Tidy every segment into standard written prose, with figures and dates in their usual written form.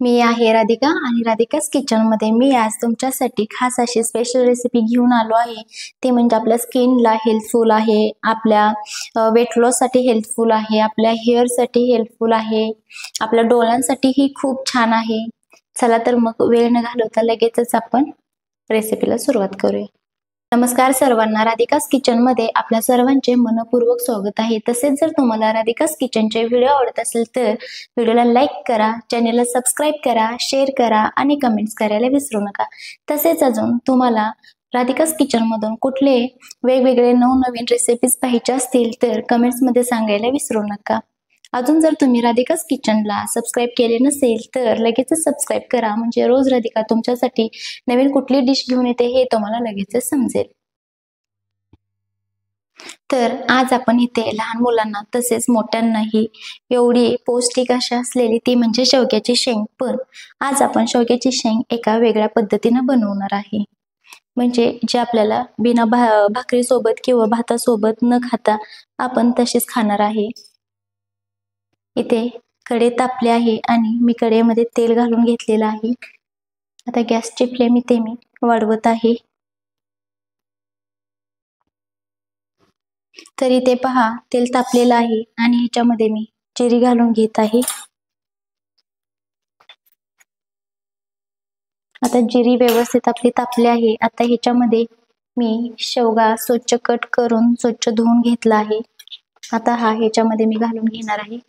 मी आहे राधिका आणि राधिका's किचन मध्ये मी आज तुमच्यासाठी खास अशी स्पेशल रेसिपी घेऊन आलो आहे। ते म्हणजे आपल्या स्किनला हेल्पफुल आहे, आपल्या वेट लॉस साठी हेल्पफुल आहे, आपल्या हेअर साठी हेल्पफुल आहे, आपल्या डोळ्यांसाठी ही खूप छान आहे। चला तर मग वेळ न घालवता लगेचच आपण रेसिपीला सुरुवात करूया। नमस्कार सर्वांना, राधिका's किचन मध्ये आपल्या सर्वांचे मनपूर्वक स्वागत आहे। तसेच जर तुम्हाला राधिका's किचनचे व्हिडिओ आवडत असेल तर व्हिडिओला लाईक करा, चॅनलला सबस्क्राइब करा, शेअर करा आणि कमेंट्स करायला विसरू नका। तसेच अजून तुम्हाला राधिका's किचन मधून कुठले वेगवेगळे नवनवीन रेसिपीज पाहिजे असतील तर कमेंट्स मध्ये सांगायला विसरू नका। अजून जर तुम्ही राधिका's किचनला सबस्क्राइब केले नसेल तर लगेचच सबस्क्राइब करा, म्हणजे रोज राधिका तुमच्यासाठी नवीन कुठली डिश घेऊन येते हे तुम्हाला लगेचच समजेल। तर आज आपण इथे लहान मुलांना तसेच मोठ्यांनाही एवढी पौष्टिक अशा असलेली ती म्हणजे शेवग्याची शेंग, पण आज आपण शेवग्याची शेंग एका वेगळ्या पद्धतीने बनवणार आहे। म्हणजे जे आपल्याला बिना भाकरी सोबत किंवा भातासोबत न खाता आपण तशीच खाणार आहे। इथे कढई तापली आहे आणि मी कढईमध्ये तेल घालून घेतलेलं आहे। आता गॅसची फ्लेम इथे मी वाढवत आहे। तर इथे पहा तेल तापलेलं आहे आणि ह्याच्यामध्ये मी जिरी घालून घेत आहे। आता जिरी व्यवस्थित आपली तापली आहे। आता ह्याच्यामध्ये मी शेवगा स्वच्छ कट करून स्वच्छ धुवून घेतला आहे। आता हा ह्याच्यामध्ये मी घालून घेणार आहे।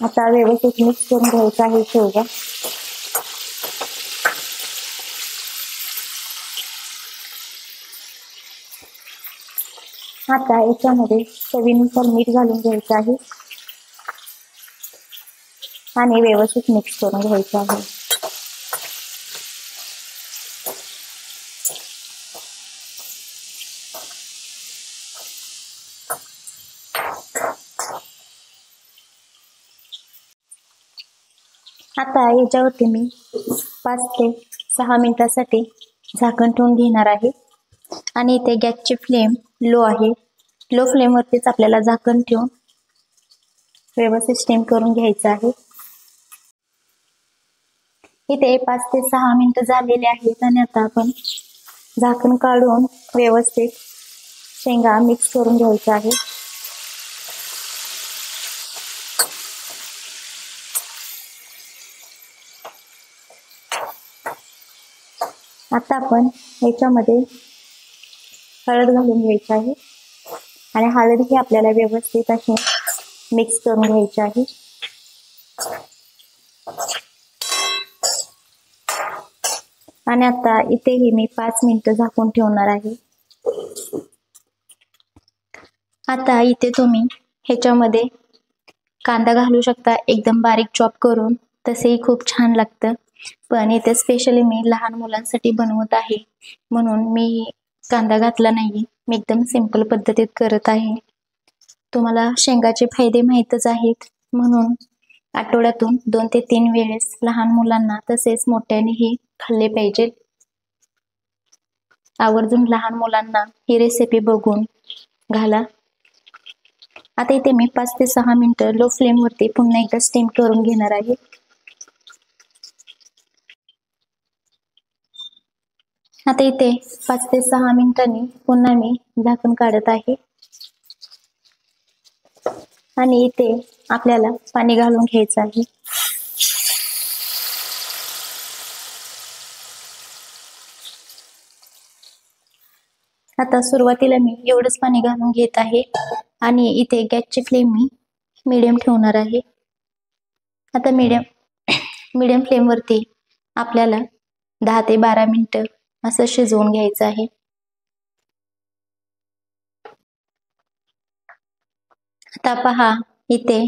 आता व्यवस्थित मिक्स करून घ्यायचा आहे शेवगा। आता याच्यामध्ये चवीनुसार मीठ घालून घ्यायचं आहे आणि व्यवस्थित मिक्स करून घ्यायचं आहे। आता याच्यावरती मी 5 ते 6 मिनिटांसाठी झाकण ठेवून घेणार आहे आणि इथे गॅसची फ्लेम लो आहे। लो फ्लेम वरतीच आपल्याला झाकण ठेवून व्यवस्थित स्टीम करून घ्यायचं आहे। इथे 5 ते 6 मिनिटं झालेले आहेत आणि आता आपण झाकण काढून व्यवस्थित शेंगा मिक्स करून घ्यायचा आहे। आता आपण याच्यामध्ये हळद घालून घ्यायची आहे आणि हळद ही आपल्याला व्यवस्थित अशी मिक्स करून घ्यायची आहे। आणि आता इथेही मी 5 मिनिटं झाकून ठेवणार आहे। आता इथे तुम्ही ह्याच्यामध्ये कांदा घालू शकता एकदम बारीक चॉप करून, तसेही खूप छान लागतं। पण इथे स्पेशली मी लहान मुलांसाठी बनवत आहे म्हणून मी कांदा घातला नाही, मी एकदम सिंपल पद्धतीत करत आहे। तुम्हाला शेंगाचे फायदे माहीतच आहेत, म्हणून आठवड्यातून 2 ते 3 वेळेस लहान मुलांना तसेच मोठ्यांनीही खाल्ले पाहिजे। आवर्जून लहान मुलांना ही रेसिपी बघून घाला। आता इथे मी 5 ते 6 मिनिटं लो फ्लेम वरती पुन्हा एकदा स्टीम करून घेणार आहे। आता इथे 5 ते 6 मिनिटांनी पुन्हा मी झाकण काढत आहे आणि इथे आपल्याला पाणी घालून घ्यायचं आहे। आता सुरुवातीला मी एवढंच पाणी घालून घेत आहे आणि इथे गॅसची फ्लेम मी मीडियम ठेवणार आहे। आता मीडियम फ्लेम वरती आपल्याला 10 ते 12 मिनिटं असं शिजवून घ्यायचं आहे। आता पहा इथे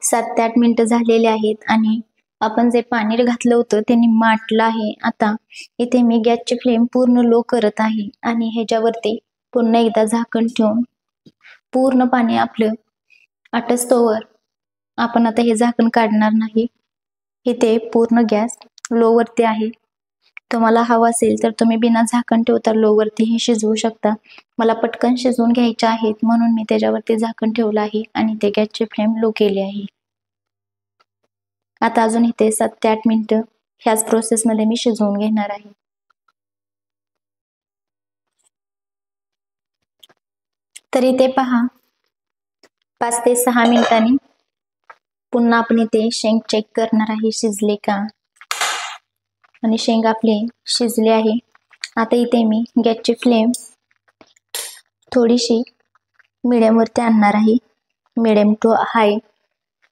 7 ते 8 मिनिटं झालेले आहेत आणि आपण जे पाणी घातलं होतं ते निम्म आटलं आहे। आता इथे मी गॅसची फ्लेम पूर्ण लो करत आहे आणि ह्याच्यावरती पुन्हा एकदा झाकण ठेवून पूर्ण पाणी आपलं आटस्तोवर आपण आता हे झाकण काढणार नाही। इथे पूर्ण गॅस लो वरती आहे, तुम्हाला हवं असेल तर तुम्ही बिना झाकण ठेवता लोवरती हे शिजवू शकता. मला पटकन शिजवून घ्यायचे आहेत म्हणून मी त्याच्यावरती झाकण ठेवलं आहे आणि ते गॅसची फ्लेम लो केली आहे. आता अजून इथे 7 ते 8 मिनिटं ह्याच प्रोसेसमध्ये मी शिजवून घेणार आहे. तर इथे पहा 5 ते 6 मिनिटांनी पुन्हा आपण इथे शेंग चेक करणार आहे शिजले का, आणि शेंग आपले शिजले आहे. आता इथे मी गॅसची फ्लेम थोडीशी मिडियम वरती आणणार आहे, मिडियम टू हाय.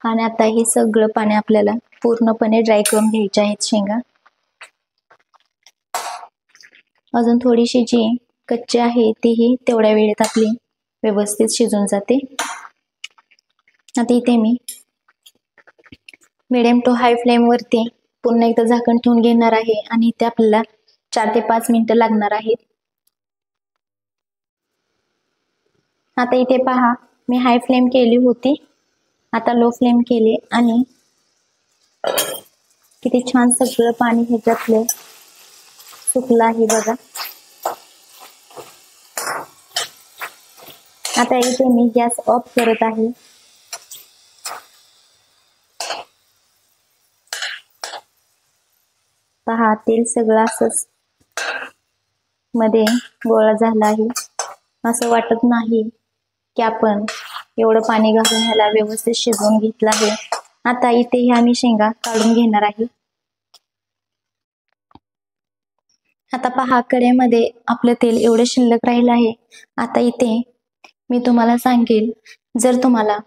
आणि आता हे सगळं पाणी आपल्याला पूर्णपणे ड्राय करून घ्यायचे आहेत शेंगा. अजून थोडीशी जी कच्ची आहे तीही तेवढ्या वेळेत आपली व्यवस्थित शिजून जाते. आता इथे मी मिडियम टू हाय फ्लेम वरती पुन्हा एकदा झाकण ठेवून घेणार आहे आणि इथे आपल्याला 4 ते 5 मिनिटं लागणार आहेत. आता इथे पहा मी हाय फ्लेम केली होती, आता लो फ्लेम केली आणि किती छान सगळं पाणी ह्याच्यातलं सुकलं आहे बघा. आता इथे मी गॅस ऑफ करत आहे. पहा तेल सगळं असंच मध्ये गोळा झाला आहे. असं वाटत नाही की आपण एवढं पाणी घालून ह्याला व्यवस्थित शिजवून घेतलं आहे. आता इथे ह्या मी शेंगा काढून घेणार आहे. आता पहा कढईमध्ये आपलं तेल एवढं शिल्लक राहिलं आहे. आता इथे मी तुम्हाला सांगेल, जर तुम्हाला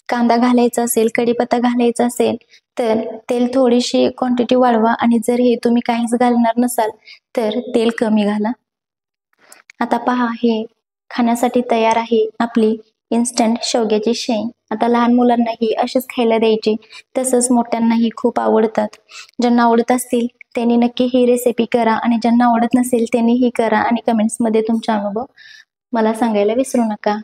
कांदा घालायचा असेल, कढीपत्ता घालायचा असेल तर तेल थोडीशी क्वांटिटी वाढवा, आणि जर हे तुम्ही काहीच घालणार नसाल तर तेल कमी घाला. आता पहा हे खाण्यासाठी तयार आहे आपली इन्स्टंट शेवग्याची शेंग. आता लहान मुलांनाही अशीच खायला द्यायची, तसंच मोठ्यांनाही खूप आवडतात. ज्यांना आवडत असतील त्यांनी नक्की ही रेसिपी करा, आणि ज्यांना आवडत नसेल त्यांनी ही करा आणि कमेंट्समध्ये तुमचा अनुभव मला सांगायला विसरू नका.